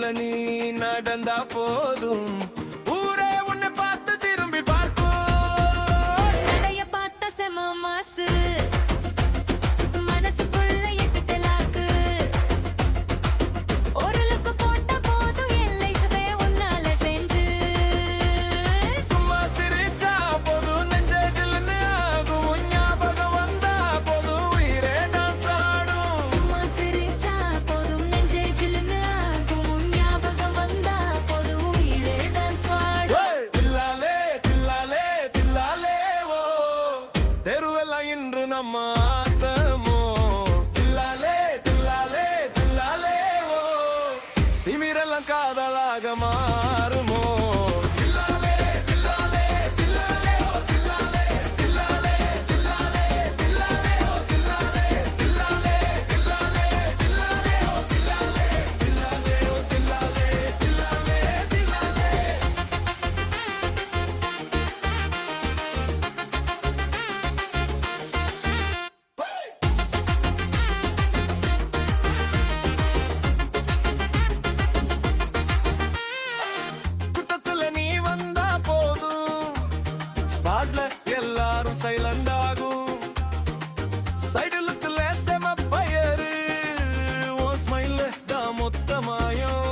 கூட்டத்துல நீ நடந்தா போதும் ஊரே உன்னை பார்த்து திரும்பி பார்க்கும். நடைய பார்த்த செம மாசு மனசுக்குள்ள எட்டு லாக்கு ஒரு லுக்கு போட்ட போதும் எல்லைச்சுவே உன்னால செஞ்சு சும்மா சிரிச்சா போதும் நெஞ்சே ஜில்லுன்னு ஆகும் ஞாபகம் வந்தா போதும் உயிரே டான்ஸ் ஆடும். சும்மா சிரிச்சா போதும் நெஞ்சே ஜில்லுன்னு ஆகும் ஞாபகம் வந்தா போதும் உயிரே டான்ஸ் ஆடும். தில்லாலே தில்லாலே தில்லாலே ஓ தெருவெல்லாம் இன்று நம்ம ஆட்டமோ. தில்லாலே தில்லாலே தில்லாலே ஓ திமிரெல்லாம் காதலாக மாறுமோ. தில்லாலே தில்லாலே தில்லாலே ஓ தில்லாலே தில்லாலே தில்லாலே தில்லாலே ஓ தில்லாலே தில்லாலே தில்லாலே தில்லாலே ஓ தில்லாலே தில்லாலே ஓ தில்லாலே தில்லாலே தில்லாலே. கூட்டத்துல நீ வந்தா போதும் ஸ்பாட்ல எல்லாரும் சைலண்ட் ஆகும். சைடுலுக்குள்ள செம பயரு ஓ ஸ்மைல் தான் மொத்தமாயும்.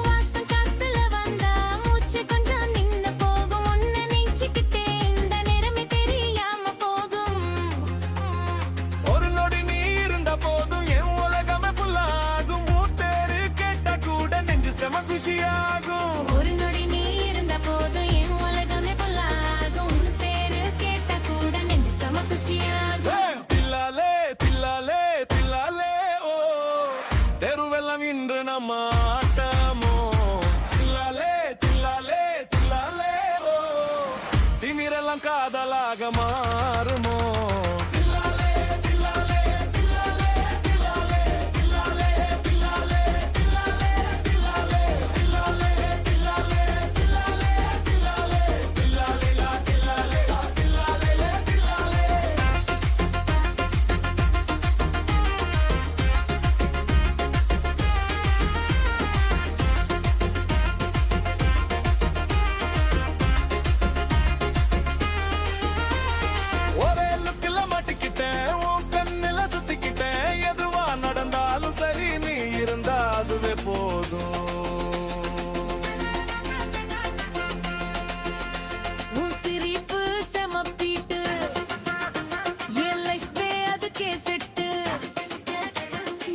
வாசம் காத்துல வந்தா மூச்சு கொஞ்சம் நின்னு போகும் உன்னை நெஞ்சுக்கிட்டே இந்த நேரமே தெரியாம போகும். ஒரு நொடி நீ இருந்த போதும் என் உலகமே ஃபுல்லாகும். உன் பேரு கேட்ட கூட நெஞ்சு செம குஷியாகும். ஒரு நொடி நீ இருந்த போதும் என் உலகமே பொல்லாகும் உன் பேரு கேட்ட கூட நெஞ்சு செம குஷியாகும். தில்லாலே தில்லாலே தில்லாலே ஓ தெருவெல்லாம் இன்று நம்ம ஆட்டமோ. தில்லாலே தில்லாலே தில்லாலே ஓ திமிரெல்லாம் காதலாக மாறுமோ. தில்லாலே தில்லாலே தில்லாலே தில்லாலே தில்லாலே தில்லாலே தில்லாலே தில்லாலே தில்லாலே தில்லாலே தில்லாலே தில்லாலே தில்லாலே லா தில்லாலே லா தில்லாலே லே தில்லாலே. ஒரே லுக்கில மாட்டிக்கிட்டேன் உன் கண்ணில சுத்திக்கிட்டேன். எதுவா நடந்தாலும் சரி நீ இருந்தா அதுவே போதும். உன் சிரிப்பு செம பீட்டு என் லைஃபே அதுக்கே செட்டு.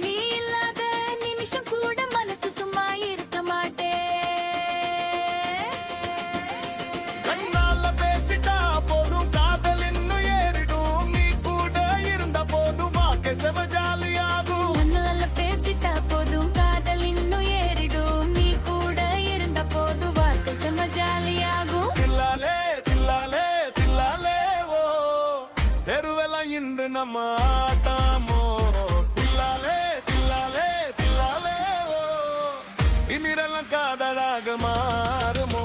நீ இல்லாத நிமிஷம் கூட மனசு சும்மா இருக்க மாட்டேன். கண்ணால பேசிட்டா போதும் காதல் இன்னும் ஏறிடும். நீ கூட இருந்த போதும் வாக்கே செம ஜாலியாகும். மண்ணால பேசிட்டா போதும் காதல் இன்னும் ஏறிடும். நீ கூட இருந்த போது வாழ்க்கை செம ஜாலியாகும். தில்லாலே தில்லாலே தில்லாலே ஓ தெருவெல்லாம் இன்று நம்ம ஆட்டமோ. தில்லாலே தில்லாலே தில்லாலே ஓ திமிரெல்லாம் காதலாக மாறுமோ.